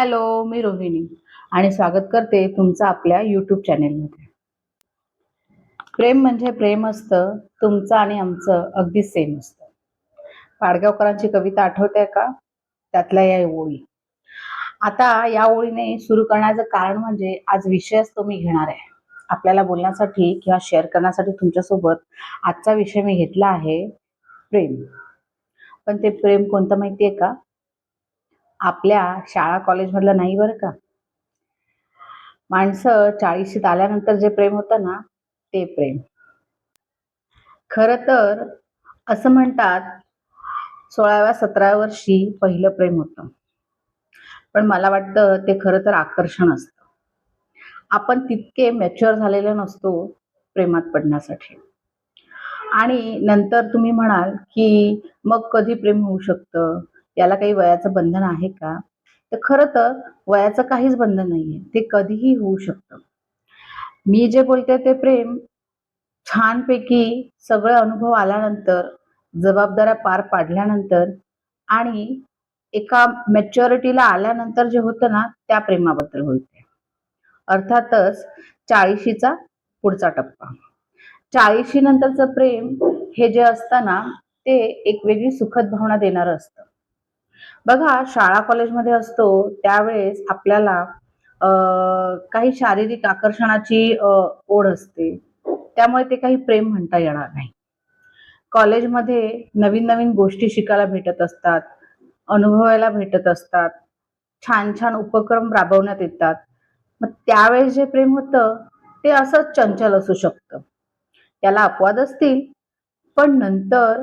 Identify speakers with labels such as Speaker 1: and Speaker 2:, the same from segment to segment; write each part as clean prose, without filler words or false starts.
Speaker 1: Hello, मी रोहिणी आणि स्वागत करते तुमचं आपल्या यूट्यूब चॅनेलमध्ये. प्रेम म्हणजे प्रेम असतं, तुमचं आणि आमचं अगदी सेम असतं. पाडगावकरांची कविता आठवते का? त्यातल्या या ओळी. आता या ओळीने सुरू करण्याचं कारण म्हणजे आज विषयच तो मी घेणार आहे. आपल्याला बोलण्यासाठी किंवा शेअर करण्यासाठी तुमच्यासोबत आजचा विषय मी घेतला आहे प्रेम. पण ते प्रेम कोणतं माहितीये का? आपल्या शाळा कॉलेजमधलं नाही बरं का. माणसं 40शीत आल्यानंतर जे प्रेम होतं ना, ते प्रेम. खरं तर असं म्हणतात 16व्या-17व्या वर्षी पहिलं प्रेम होतं. पण मला वाटतं ते खरं तर आकर्षण असतं. आपण तितके मॅच्युअर झालेलो नसतो प्रेमात पडण्यासाठी. आणि नंतर तुम्ही म्हणाल, की मग कधी प्रेम होऊ शकतं? याला काही वयाचं बंधन आहे का? तर खरं तर वयाचं काहीच बंधन नाहीये. ते कधीही होऊ शकतं. मी जे बोलते ते प्रेम छानपैकी सगळे अनुभव आल्यानंतर, जबाबदाऱ्या पार पाडल्यानंतर आणि एका मॅच्युरिटीला आल्यानंतर जे होतं ना, त्या प्रेमाबद्दल बोलते. अर्थातच 40शीचा पुढचा टप्पा. 40शी नंतरचं प्रेम हे जे असतं ना, ते एक वेगळी सुखद भावना देणारं असतं. बघा शाळा कॉलेजमध्ये असतो त्यावेळेस आपल्याला काही शारीरिक आकर्षणाची ओढ असते. त्यामुळे ते काही प्रेम म्हणता येणार नाही. कॉलेजमध्ये नवीन-नवीन गोष्टी शिकायला भेटत असतात, अनुभवायला भेटत असतात, छान-छान उपक्रम राबवण्यात येतात. मग त्यावेळेस जे प्रेम होतं, ते असंच चंचल असू शकतं. त्याला अपवाद असतील, पण नंतर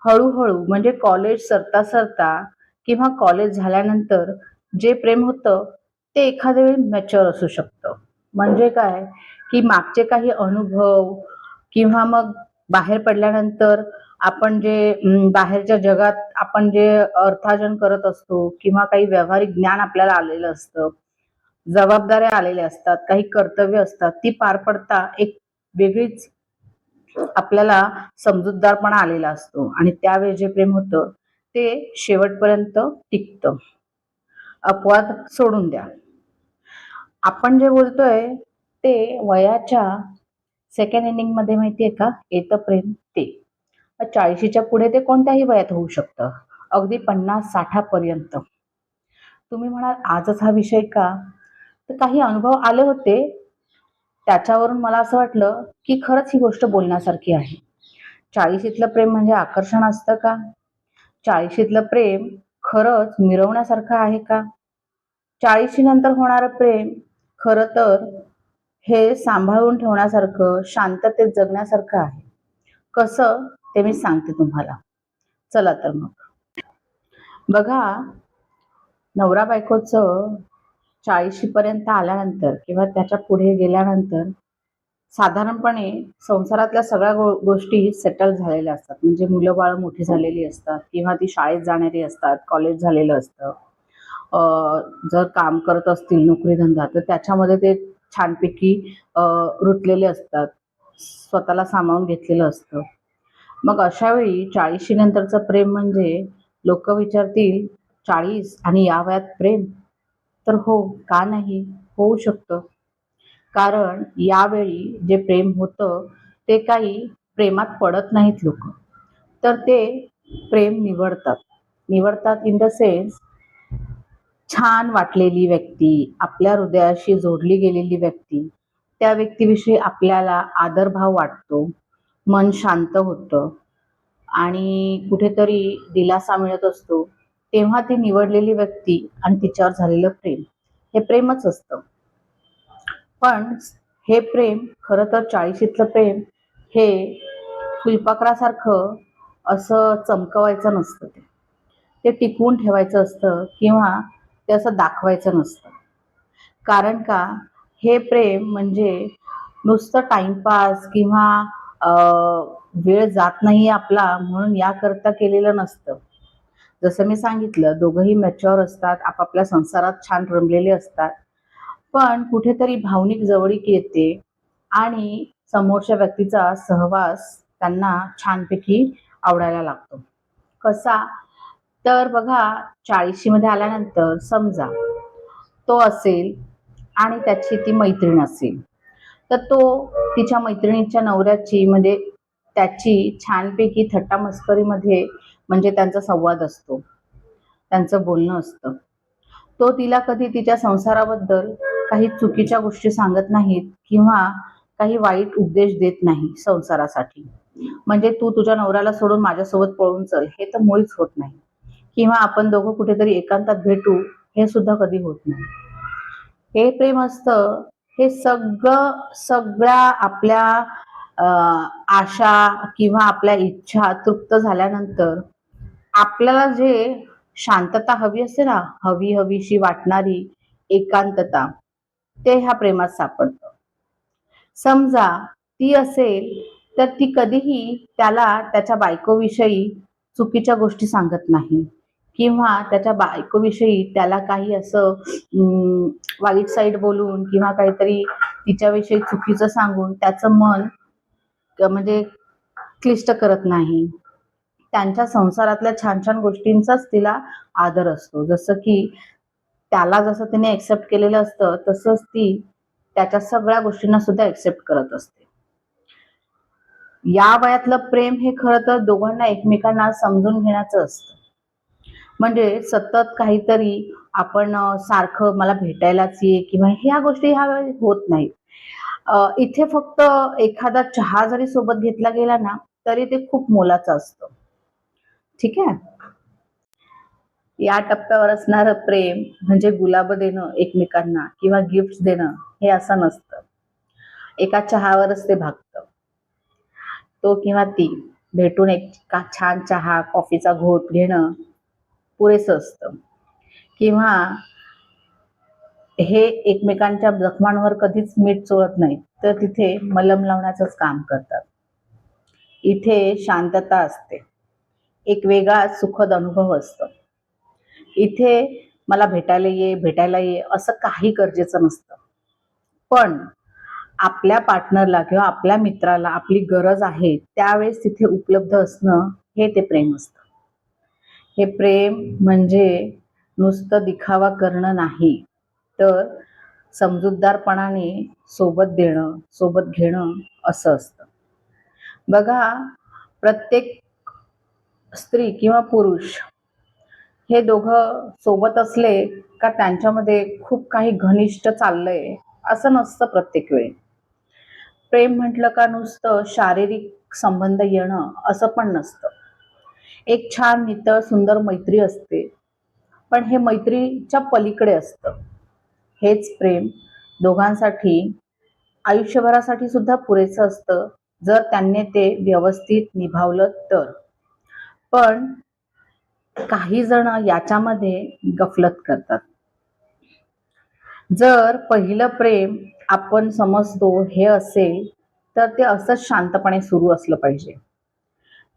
Speaker 1: हळू-हळू म्हणजे कॉलेज सरता-सरता किंवा कॉलेज झाल्यानंतर जे प्रेम होतं, ते एखाद्या वेळी मॅच्युअर असू शकतं. म्हणजे काय, की मागचे काही अनुभव किंवा मग बाहेर पडल्यानंतर आपण जे बाहेरच्या जगात आपण जे अर्थार्जन करत असतो किंवा काही व्यावहारिक ज्ञान आपल्याला आलेलं असतं, जबाबदाऱ्या आलेल्या असतात, काही कर्तव्य असतात, ती पार पडता एक वेगळीच आपल्याला समजूतदारपणा आलेला असतो आणि त्यावेळी जे प्रेम होतं, ते शेवटपर्यंत टिकतं. अपवाद सोडून द्या. आपण जे बोलतोय ते वयाच्या सेकंड इनिंगमध्ये माहितीये का येतं प्रेम ते. 40च्या पुढे ते कोणत्याही वयात होऊ शकतं. अगदी 50-60 पर्यंत. तुम्ही म्हणाल आजच हा विषय का? तर काही अनुभव आले होते. त्याच्यावरून मला असं वाटलं, की खरंच ही गोष्ट बोलण्यासारखी आहे. 40शीतलं प्रेम म्हणजे आकर्षण असतं का? 40शीतलं प्रेम खरंच मिरवण्यासारखं आहे का? 40शी नंतर होणारं प्रेम खरं तर हे सांभाळून ठेवण्यासारखं, शांततेत जगण्यासारखं आहे. कसं? ते मी सांगते तुम्हाला. चला तर मग. बघा, नवरा बायकोचं 40शी पर्यंत आल्यानंतर किंवा त्याच्या पुढे गेल्यानंतर साधारणपणे संसारातल्या सगळ्या गोष्टी सेटल झालेल्या असतात. म्हणजे मुलं-बाळं मोठी झालेली असतात किंवा ती शाळेत जाणारी असतात, कॉलेज झालेलं असतं. अ, जर काम करत असतील नोकरी-धंदा तर त्याच्यामध्ये ते छानपैकी रुतलेले असतात. स्वतःला सामावून घेतलेलं असतं. मग अशा वेळी 40शी नंतरचं प्रेम म्हणजे लोकं विचारतील 40 आणि या वयात प्रेम? तर हो, का नाही? होऊ शकतं. कारण यावेळी जे प्रेम होतं, ते काही प्रेमात पडत नाहीत लोकं. तर ते प्रेम निवडतात. निवडतात इन द सेन्स छान वाटलेली व्यक्ती, आपल्या हृदयाशी जोडली गेलेली व्यक्ती, त्या व्यक्तीविषयी आपल्याला आदरभाव वाटतो, मन शांत होतं आणि कुठेतरी दिलासा मिळत असतो. तेव्हा ती निवडलेली व्यक्ती आणि तिच्यावर झालेलं प्रेम, हे प्रेमच असतं. पण हे प्रेम खरं तर 40शीतलं प्रेम हे फुलपाखरासारखं असं चमकवायचं नसतं ते. ते टिकवून ठेवायचं असतं किंवा ते असं दाखवायचं नसतं. कारण का हे प्रेम म्हणजे नुसतं टाईमपास किंवा अ, वेळ जात नाहीये आपला म्हणून याकरता केलेलं नसतं. जसं मी सांगितलं दोघंही मॅच्युअर असतात, आपापल्या संसारात छान रमलेले असतात. पण कुठेतरी भावनिक जवळीक येते आणि समोरच्या व्यक्तीचा सहवास त्यांना छानपैकी आवडायला लागतो. कसा? तर बघा 40शी मध्ये आल्यानंतर समजा तो असेल आणि त्याची ती मैत्रीण असेल, तर तो तिच्या मैत्रिणीच्या नवऱ्याची म्हणजे त्याची छानपैकी थट्टा मस्करीमध्ये म्हणजे त्यांचा संवाद असतो, त्यांचं बोलणं असतं. तो तिला कधी तिच्या संसाराबद्दल काही चुकीच्या गोष्टी सांगत नाहीत किंवा काही वाईट उपदेश देत नाही संसारासाठी. म्हणजे तू तुझ्या नवऱ्याला सोडून माझ्यासोबत पळून चल, हे तर मुळीच होत नाही. किंवा आपण दोघं कुठेतरी एकांतात भेटू, हे सुद्धा कधी होत नाही. हे प्रेम असतं, हे सगळ्या आपल्या अ, आशा किंवा आपल्या इच्छा तृप्त झाल्यानंतर आपल्याला जे शांतता हवी असते ना, हवीशी वाटणारी एकांतता, ते ह्या प्रेमात सापडतं. समजा ती असेल, तर ती कधीही त्याला त्याच्या बायकोविषयी चुकीच्या गोष्टी सांगत नाही किंवा त्याच्या बायकोविषयी त्याला काही असं वाईट साईड बोलून किंवा काहीतरी तिच्याविषयी चुकीचं सांगून त्याचं मन म्हणजे क्लिष्ट करत नाही. त्यांच्या संसारातल्या छान-छान गोष्टींचाच तिला आदर असतो. जसं की त्याला जसं तिने एक्सेप्ट केलेलं असतं, तसंच ती त्याच्या सगळ्या गोष्टींना सुद्धा एक्सेप्ट करत असते. या वयातलं प्रेम हे खरं तर दोघांना एकमेकांना समजून घेण्याचं असतं. म्हणजे सतत काहीतरी आपण सारखं मला भेटायलाच ये किंवा ह्या गोष्टी ह्या वेळी होत नाहीत. इथे फक्त एखादा चहा जरी सोबत घेतला गेला ना, तरी ते खूप मोलाचं असतं. ठीक आहे? या टप्प्यावर असणारं प्रेम म्हणजे गुलाब देणं एकमेकांना किंवा गिफ्ट्स देणं हे असं नसतं. एका चहावरच ते भागतं. तो किंवा ती भेटून एक छान चहा, कॉफीचा घोट घेणं पुरेसं असतं किंवा हे एकमेकांच्या जखमांवर कधीच मीठ चोळत नाहीत, तर तिथे मलम लावण्याचंच काम करतात. इथे शांतता असते. एक वेगळाच सुखद अनुभव असतो. इथे मला भेटायला ये असं काही गरजेचं नसतं. पण आपल्या पार्टनरला किंवा आपल्या मित्राला आपली गरज आहे त्यावेळेस तिथे उपलब्ध असणं हे ते प्रेम असतं. हे प्रेम म्हणजे नुसतं दिखावा करणं नाही, तर समजूतदारपणाने सोबत देणं, सोबत घेणं असं असतं. बघा, प्रत्येक स्त्री किंवा पुरुष हे दोघं सोबत असले का त्यांच्यामध्ये खूप काही घनिष्ठ चाललंय असं नसतं प्रत्येक वेळी. प्रेम म्हटलं का नुसतं शारीरिक संबंध येणं असं पण नसतं. एक छान नितळ सुंदर मैत्री असते, पण हे मैत्रीच्या पलीकडे असतं. हेच प्रेम दोघांसाठी आयुष्यभरासाठी सुद्धा पुरेसं असतं, जर त्यांनी ते व्यवस्थित निभावलं तर. पण काही जण याच्यामध्ये गफलत करतात. जर पहिलं प्रेम आपण समजतो हे असेल, तर ते असंच शांतपणे सुरू असलं पाहिजे.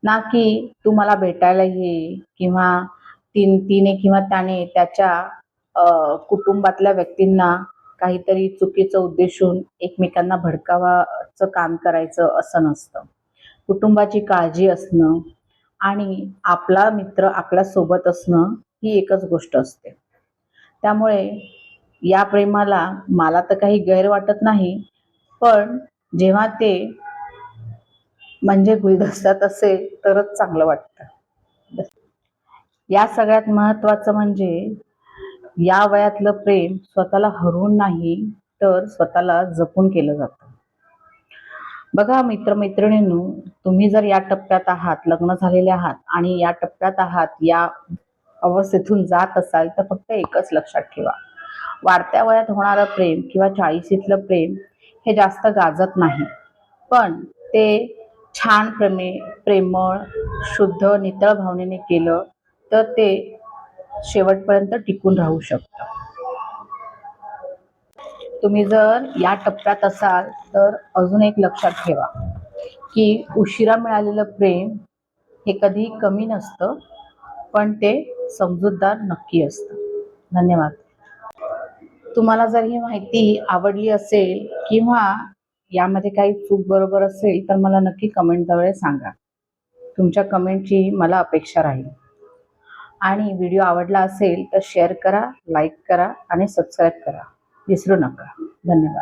Speaker 1: ना की तू मला भेटायला ये किंवा तिने किंवा त्याने त्याच्या कुटुंबातल्या व्यक्तींना काहीतरी चुकीचं उद्देशून एकमेकांना भडकावाचं काम करायचं असं नसतं. कुटुंबाची काळजी असणं आणि आपला मित्र आपल्या सोबत असणं ही एकच गोष्ट असते. त्यामुळे या प्रेमाला मला तर काही गैर वाटत नाही, पण जेव्हा ते म्हणजे गुलदस्त्यात असेल तरच चांगलं वाटतं. या सगळ्यात महत्त्वाचं म्हणजे या वयातलं प्रेम स्वतःला हरवून नाही, तर स्वतःला जपून केलं जातं. बघा मित्र-मैत्रिणींनो, तुम्ही जर या टप्प्यात आहात, लग्न झालेले आहात आणि या टप्प्यात आहात, या अवस्थेतून जात असाल, तर फक्त एकच लक्षात ठेवा. वाढत्या वयात होणारं प्रेम किंवा 40शीतलं प्रेम हे जास्त गाजत नाही. पण ते छान प्रेमळ, शुद्ध, नितळ भावनेने केलं, तर ते शेवटपर्यंत टिकून राहू शकतं. तुम्ही जर या टप्प्यात असाल, तर अजून एक लक्षात ठेवा, की उशिरा मिळालेलं प्रेम हे कधीही कमी नसतं, पण ते समजूतदार नक्की असतं. धन्यवाद. तुम्हाला जर ही माहिती आवडली असेल किंवा यामध्ये काही चूक बरोबर असेल, तर मला नक्की कमेंटद्वारे सांगा. तुमच्या कमेंटची मला अपेक्षा राहील. आणि व्हिडिओ आवडला असेल तर शेअर करा, लाईक करा आणि सबस्क्राईब करा विसरू नका. धन्यवाद.